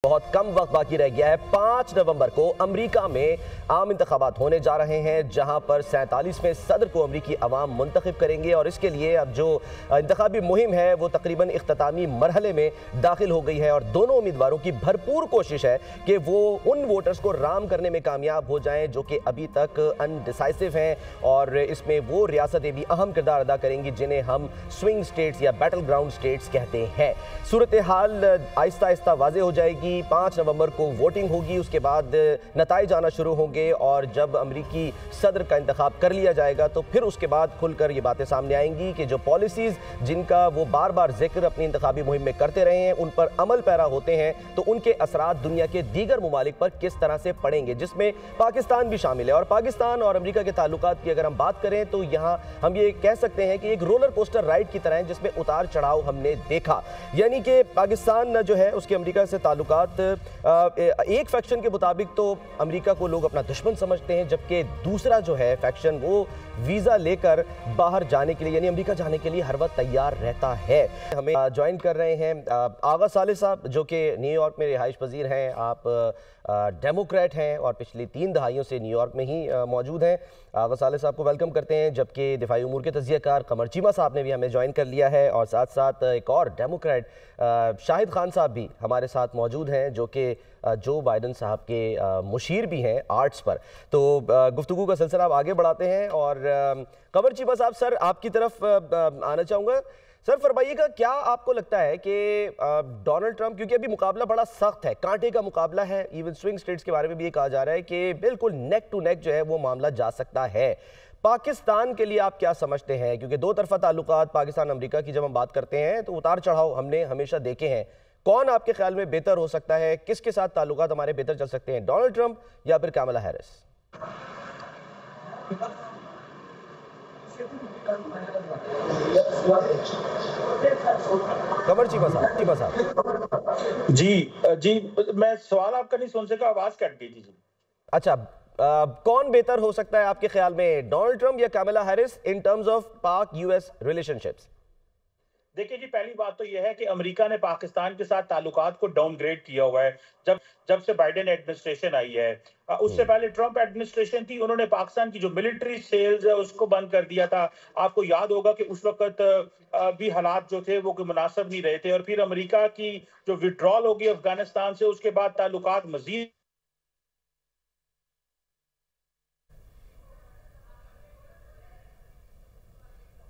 बहुत कम वक्त बाकी रह गया है। 5 नवंबर को अमेरिका में आम इंतखाबात होने जा रहे हैं, जहां पर 47वें सदर को अमेरिकी अवाम मुंतखब करेंगे और इसके लिए अब जो इंतखाबी मुहिम है वो तकरीबन इख्तितामी मरहले में दाखिल हो गई है और दोनों उम्मीदवारों की भरपूर कोशिश है कि वो उन वोटर्स को राम करने में कामयाब हो जाएं जो कि अभी तक अनडिसाइसिव हैं और इसमें वो रियासतें भी अहम किरदार अदा करेंगी जिन्हें हम स्विंग स्टेट्स या बैटल ग्राउंड स्टेट्स कहते हैं। सूरत हाल आहिस्ता आहिस्ता वाज़ेह हो जाएगी। 5 नवंबर को वोटिंग होगी, उसके बाद नताइज आना शुरू होंगे और जब अमरीकी सदर का इंतखाब कर लिया जाएगा तो फिर उसके बाद खुलकर ये बातें सामने आएंगी कि जो पॉलिसीज़ जिनका वो बार बार जिक्र अपनी इंतखाबी मुहिम में करते रहे हैं उन पर अमल पैरा होते हैं तो उनके असरात दुनिया के दीगर ममालिक पर किस तरह से पड़ेंगे, जिसमें पाकिस्तान भी शामिल है। और पाकिस्तान और अमरीका के ताल्लुकात की अगर हम बात करें तो यहाँ हम ये कह सकते हैं कि एक रोलर कोस्टर राइड की तरह है जिसमें उतार चढ़ाव हमने देखा। यानी कि पाकिस्तान जो है उसके अमरीका से ताल्लुकात एक फैक्शन के मुताबिक तो अमेरिका को लोग अपना दुश्मन समझते हैं, जबकि दूसरा जो है फैक्शन वो वीज़ा लेकर बाहर जाने के लिए यानी अमेरिका जाने के लिए हर वक्त तैयार रहता है। हमें ज्वाइन कर रहे हैं आगा साले साहब जो कि न्यूयॉर्क में रिहाइश पजीर हैं। आप डेमोक्रेट हैं और पिछली 3 दहाइयों से न्यूयॉर्क में ही मौजूद हैं। आगा साले साहब को वेलकम करते हैं, जबकि दिफाई उमूर के तजियाकार कमर चीमा साहब ने भी हमें ज्वाइन कर लिया है और साथ साथ एक और डेमोक्रेट शाहिद खान साहब भी हमारे साथ मौजूद हैं जो कि जो बाइडन साहब के मुशीर भी हैं आर्ट्स पर। तो गुफ्तगू का सिलसिला आप आगे बढ़ाते हैं और कमर चीमा साहब सर आपकी तरफ आना चाहूँगा। सर फरमाइएगा, क्या आपको लगता है कि डोनाल्ड ट्रंप, क्योंकि अभी मुकाबला बड़ा सख्त है, कांटे का मुकाबला है, इवन स्विंग स्टेट्स के बारे में भी ये कहा जा रहा है कि बिल्कुल नेक टू नेक जो है वो मामला जा सकता है। पाकिस्तान के लिए आप क्या समझते हैं, क्योंकि दो तरफा ताल्लुकात पाकिस्तान अमेरिका की जब हम बात करते हैं तो उतार चढ़ाव हमने हमेशा देखे हैं। कौन आपके ख्याल में बेहतर हो सकता है, किसके साथ ताल्लुकात हमारे बेहतर चल सकते हैं, डोनाल्ड ट्रंप या फिर कमला हैरिस? कमर चीमा साहब जी मैं सवाल आपका नहीं सुन सका, आवाज कट गई थी जी। अच्छा, कौन बेहतर हो सकता है आपके ख्याल में, डोनाल्ड ट्रंप या कमला हैरिस इन टर्म्स ऑफ पाक यूएस रिलेशनशिप्स? देखिए जी, पहली बात तो यह है कि अमेरिका ने पाकिस्तान के साथ ताल्लुकात को डाउनग्रेड किया हुआ है। जब से बाइडेन एडमिनिस्ट्रेशन आई है, उससे पहले ट्रंप एडमिनिस्ट्रेशन थी, उन्होंने पाकिस्तान की जो मिलिट्री सेल्स है उसको बंद कर दिया था। आपको याद होगा कि उस वक्त भी हालात जो थे वो मुनासिब नहीं रहे थे और फिर अमेरिका की जो विड्रॉल होगी अफगानिस्तान से, उसके बाद ताल्लुकात मजीद